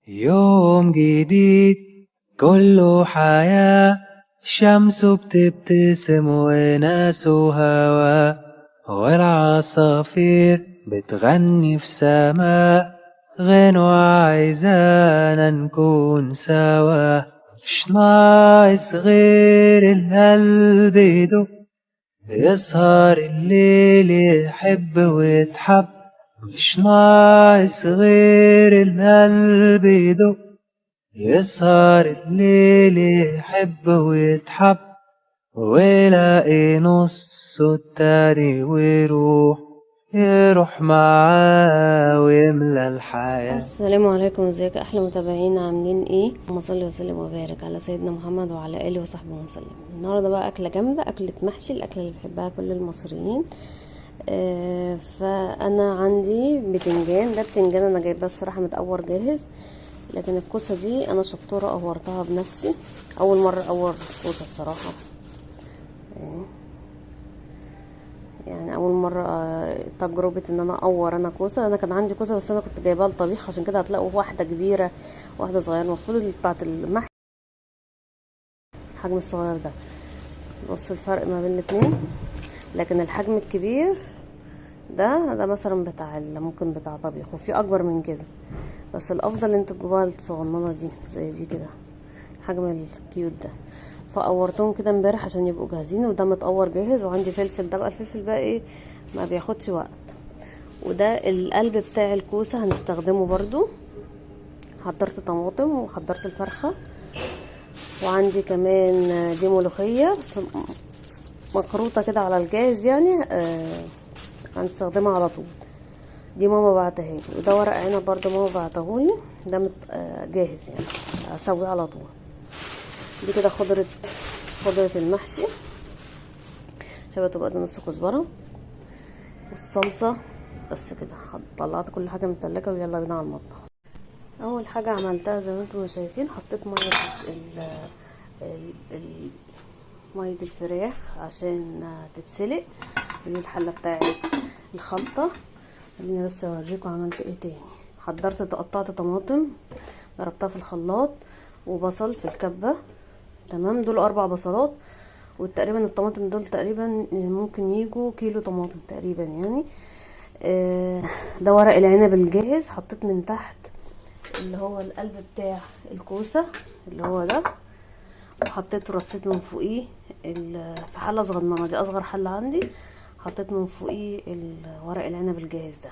يوم جديد كله حياة، شمس بتبتسم وناس وهوا، والعصافير بتغني في سماء غنوة عايزانا نكون سوا. مش ناقص غير القلب يدق، يسهر الليل يحب ويتحب. مش ناقص غير القلب يدق، يسهر الليل يحب ويتحب، ويلاقي نصه التاني ويروح معاه ويملى الحياة. السلام عليكم، ازيك احلى متابعين؟ عاملين ايه؟ اللهم صل وسلم وبارك على سيدنا محمد وعلى اله وصحبه وسلم. النهارده بقى اكله جامده، اكله محشي، الاكله اللي بيحبها كل المصريين. فانا عندي بتنجان، ده بتنجان انا جايباه الصراحه متقور جاهز، لكن الكوسه دي انا شطوره قورتها بنفسي، اول مره اقور كوسه الصراحه. يعني اول مره تجربه ان انا اقور انا كوسه. انا كان عندي كوسه بس انا كنت جايباها لطبيخ، عشان كده هتلاقوا واحده كبيره واحده صغيره. المفروض اللي بتاعه المحشي الحجم الصغير ده، بص الفرق ما بين الاتنين. لكن الحجم الكبير ده مثلا بتاع ممكن بتاع طبيخ، وفي اكبر من كده، بس الافضل انت تجيبوها الصغننه دي زي دي كده، الحجم الكيوت ده. فقورتهم كده امبارح عشان يبقوا جاهزين، وده متقور جاهز. وعندي فلفل، ده بقى الفلفل بقى ايه، ما بياخدش وقت. وده القلب بتاع الكوسه هنستخدمه برضو. حضرت طماطم وحضرت الفرخه، وعندي كمان دي ملوخيه بس مخروطه كده على الجاهز، يعني هنستخدمها على طول. دي ماما بعتها لي. وده ورق عنب برضو ماما بعتهولي، ده جاهز يعني اسويه على طول. دي كده خضرة المحشي، شبت وبقى نص كزبرة والصلصة. بس كده طلعت كل حاجة من التلاجة ويلا بينا على المطبخ. اول حاجة عملتها زي ما انتم شايفين، حطيت مية الفراخ عشان تتسلق. دي الحلة بتاعت الخلطة. خليني بس اوريكم عملت ايه تاني. قطعت طماطم، ضربتها في الخلاط، وبصل في الكبة. تمام، دول 4 بصلات. وتقريبا الطماطم دول تقريبا ممكن يجوا كيلو طماطم تقريبا يعني. ده ورق العنب الجاهز، حطيت من تحت اللي هو القلب بتاع الكوسة اللي هو ده، وحطيت رصيت من فوقيه في حلة صغننة، دي اصغر حلة عندي. حطيت من فوقيه ورق العنب الجاهز ده.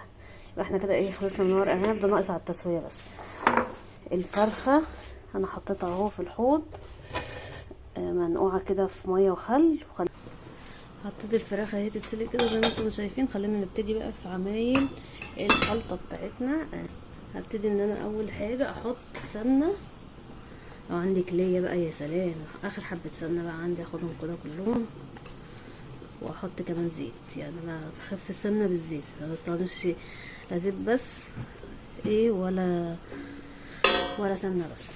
يبقى احنا كده ايه، خلصنا من ورق العنب ده، ناقص على التسوية بس. الفرخة انا حطيتها اهو في الحوض، منقوعه كده في ميه وخل. حطيت الفراخ اهي تتسلق كده زي ما انتم شايفين. خلينا نبتدي بقى في عمايل الخلطه بتاعتنا. هبتدي ان انا اول حاجه احط سمنه، لو عندك ليا بقى يا سلام. اخر حبه سمنه بقى عندي اخدهم كده كلهم، واحط كمان زيت. يعني انا بخف السمنه بالزيت، ما بستخدمش لا زيت بس ايه ولا سمنه بس.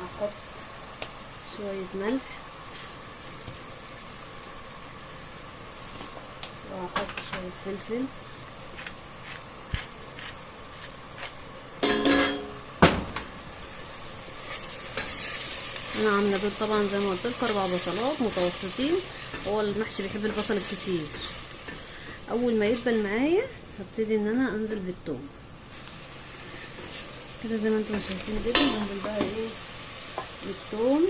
هحط شوية ملح، وهحط شوية فلفل، انا عامله دول طبعا زي ما قلت لكم 4 بصلات متوسطين. هو المحشي بيحب البصل الكتير. اول ما يدبل معايا هبتدي ان انا انزل بالثوم كده زي ما انتم شايفين كده. انزل بقى ايه بالثوم،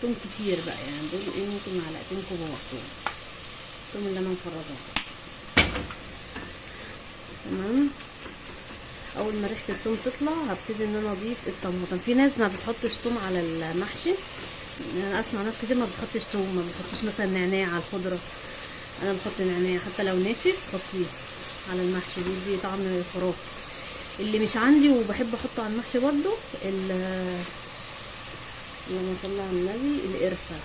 ثوم كتير بقى، يعني دول ايه ممكن معلقتين كبار الثوم اللي انا مفرزاه. تمام، اول ما ريحه الثوم تطلع هبتدي ان انا اضيف الطماطم. في ناس ما بتحطش ثوم على المحشي، انا اسمع ناس كتير ما بتحطش ثوم، ما بتحطش مثلا نعناع على الخضره. انا بحط نعناع حتى لو ناشف حطيه على المحشي، دي طعم خرافي. اللي مش عندي وبحب احطه على المحشي برضو اللهم صل على النبي، القرفه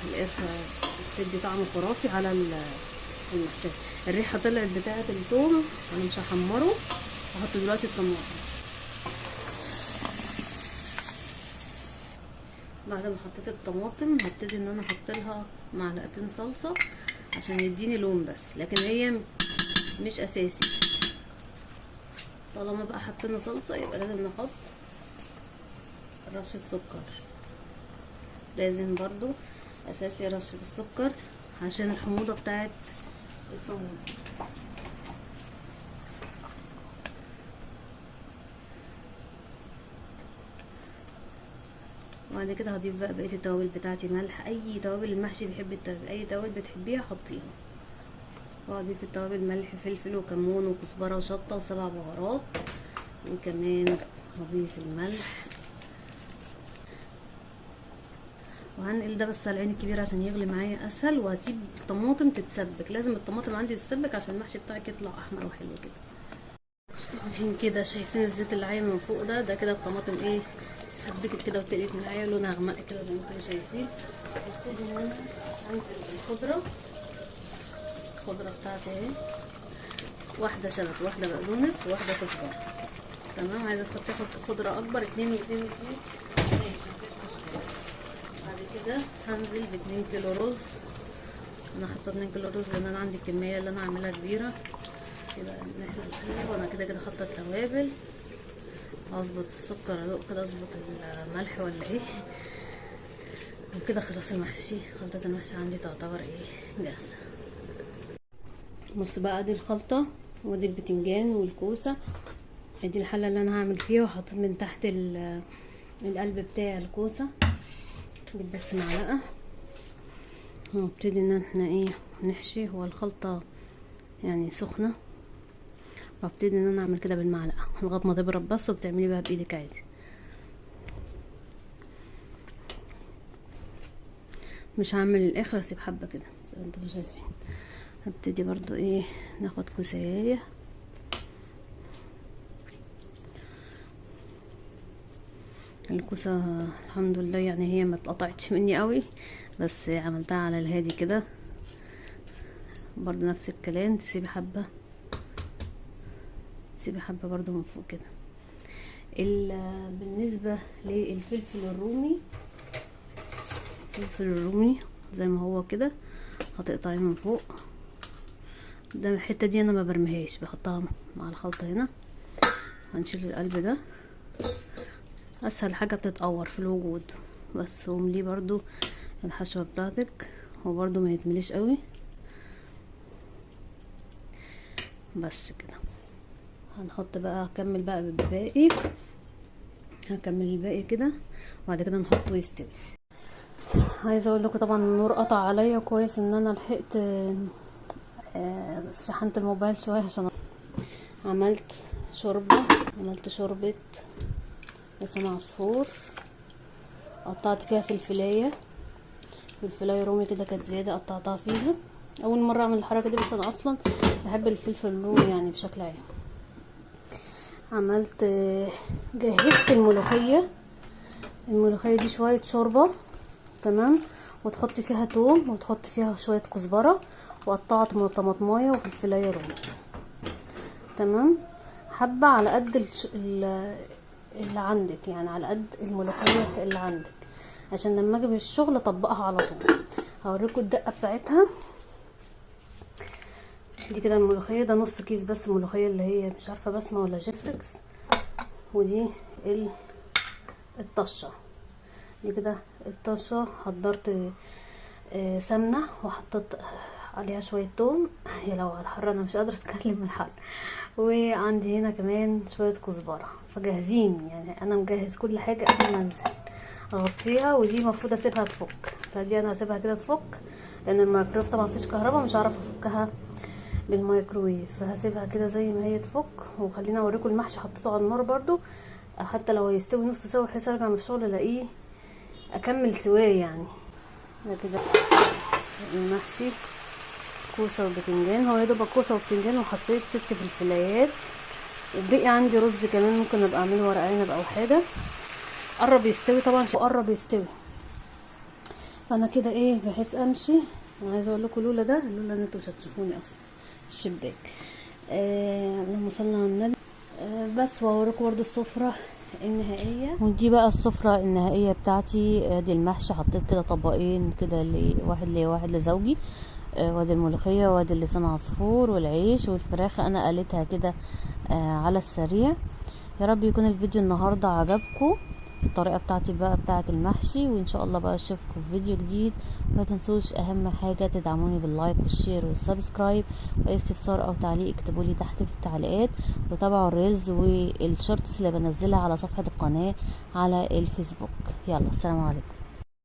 بتدي طعم خرافي على المحشي. الريحه طلعت بتاعه الثوم، انا مش هحمره. هحط دلوقتي الطماطم، بعد ما حطيت الطماطم هبتدي ان انا احط لها معلقتين صلصه عشان يديني لون بس، لكن هي مش اساسي. طالما بقى حطينا صلصه يبقى لازم نحط رشه سكر، لازم برضو اساسي رشه السكر عشان الحموضه بتاعت الطماطم. وبعد كده هضيف بقى بقيه التوابل بتاعتي، ملح، اي توابل المحشي بيحب التوابل، اي توابل بتحبيها حطيها. واضيف التوابل ملح فلفل وكمون وكزبره وشطه وسبع بهارات، وكمان هضيف الملح. وهنقل ده بس على العين الكبيره عشان يغلي معايا اسهل، وهسيب الطماطم تتسبك. لازم الطماطم عندي تتسبك عشان المحشي بتاعك يطلع احمر وحلو كده. شايفين كده، شايفين الزيت اللي عايم من فوق ده كده الطماطم ايه سبكت كده وتقلت معايا، لونها غمق كده زي ما انتم شايفين. هبتدي ان انا انزل بالخضره. الخضره بتاعتي اهي، واحده شبت، واحده بقدونس، وواحده كزبره. تمام، عايزه تحطي خضره اكبر، 2 و2 و2 ماشي، مفيش مشكله. بعد كده هنزل ب2 كيلو رز. انا حاطه 2 كيلو رز لان انا عندي الكميه اللي انا عاملاها كبيره. يبقى نحلى القلب. وانا كده حاطه التوابل، اظبط السكر، ادوق كده، اظبط الملح ولا ايه. وكده خلاص المحشي، خلطة المحشي عندي تعتبر ايه جاهزة. بص بقى، دي الخلطة ودي البتنجان والكوسة، دي الحلة اللي انا هعمل فيها. وحطيت من تحت القلب بتاع الكوسة، دي بس معلقة. ونبتدي ان احنا ايه نحشي. هو الخلطة يعني سخنة، وابتدي ان انا اعمل كده بالمعلقة لغاية ما تبرد بس، وبتعملي بقى بايدك عادي. مش هعمل الاخر، هسيب حبة كده زي ما انتم شايفين. هبتدي برضو ايه ناخد كوساية. الكوسة الحمد لله يعني هي ما اتقطعتش مني قوي، بس عملتها على الهادي كده. برضو نفس الكلام، تسيبي حبة برضو من فوق كده. بالنسبة للفلفل الرومي، الفلفل الرومي زي ما هو كده هتقطعيه من فوق. ده الحتة دي انا ما برميهاش، بحطها مع الخلطة هنا. هنشيل القلب ده، اسهل حاجة بتتقور في الوجود. بس ومليه برضو الحشوة بتاعتك، وبرضو ما يتمليش قوي. بس كده هنحط بقى، هكمل بقى بالباقي، هكمل الباقي كده وبعد كده نحطه يستوي. عايزه اقول لكم طبعا النور قطع عليا، كويس ان انا لحقت شحنت الموبايل شويه عشان عملت شوربه لسان عصفور. قطعت فيها فلفلايه رومي كده، كانت زياده قطعتها فيها. اول مره اعمل الحركه دي، بس انا اصلا بحب الفلفل الرومي يعني بشكل عام. عملت جهزت الملوخيه دي شويه شوربه، تمام. وتحطي فيها توم، وتحطي فيها شويه كزبره، وقطعت طماطمايه وفلفلايه رومي، تمام. حبه على قد اللي عندك، يعني على قد الملوخيه اللي عندك، عشان لما اجي من الشغل اطبقها على طول. هوريكم الدقه بتاعتها. دي كده الملوخيه، ده نص كيس بس ملوخيه، اللي هي مش عارفه بسمه ولا جيفركس. ودي الطشه، دي كده الطشه. حضرت سمنه وحطيت عليها شويه توم. يا لو على الحر، انا مش قادره اتكلم من الحر. وعندي هنا كمان شويه كزبره. فجاهزين يعني، انا مجهز كل حاجه قبل ما انزل. اغطيها، ودي المفروض اسيبها تفك. فدي انا هسيبها كده تفك، لان الميكرويف طبعا مفيش كهرباء، مش هعرف افكها بالميكرويف. فهسيبها كده زي ما هي تفك. وخلينا اوريكم المحشي حطيته على النار برضو، حتى لو يستوي نص سوا، بحيث ارجع من الشغل الاقيه اكمل سواه يعني. ده كده المحشي كوسه وبتنجان. هو يا دوب كوسه وبتنجان، وحطيت 6 فلفلايات. وبقي عندي رز كمان، ممكن ابقى اعمله ورق عنب او حاجه. قرب يستوي طبعا، قرب يستوي. فانا كده ايه بحيث امشي. انا عايزه اقول لكم لولا ان انتوا مش هتشوفوني اصلا الشباك. اللهم صل على النبي. بس وهوريكم برده السفره النهائية. ودي بقى السفرة النهائية بتاعتي. دي المحشي، حطيت كده طبقين كده، واحد لزوجي، وادي الملوخية وادي اللسان عصفور والعيش والفراخ انا قليتها كده على السريع. يا رب يكون الفيديو النهاردة عجبكم في الطريقة بتاعتي بقى بتاعت المحشي، وان شاء الله بقى اشوفكم في فيديو جديد. ما تنسوش اهم حاجة تدعموني باللايك والشير والسبسكرايب، واي استفسار او تعليق اكتبوا لي تحت في التعليقات، وتابعوا الريلز والشورتس اللي بنزلها على صفحة القناة على الفيسبوك. يلا، السلام عليكم.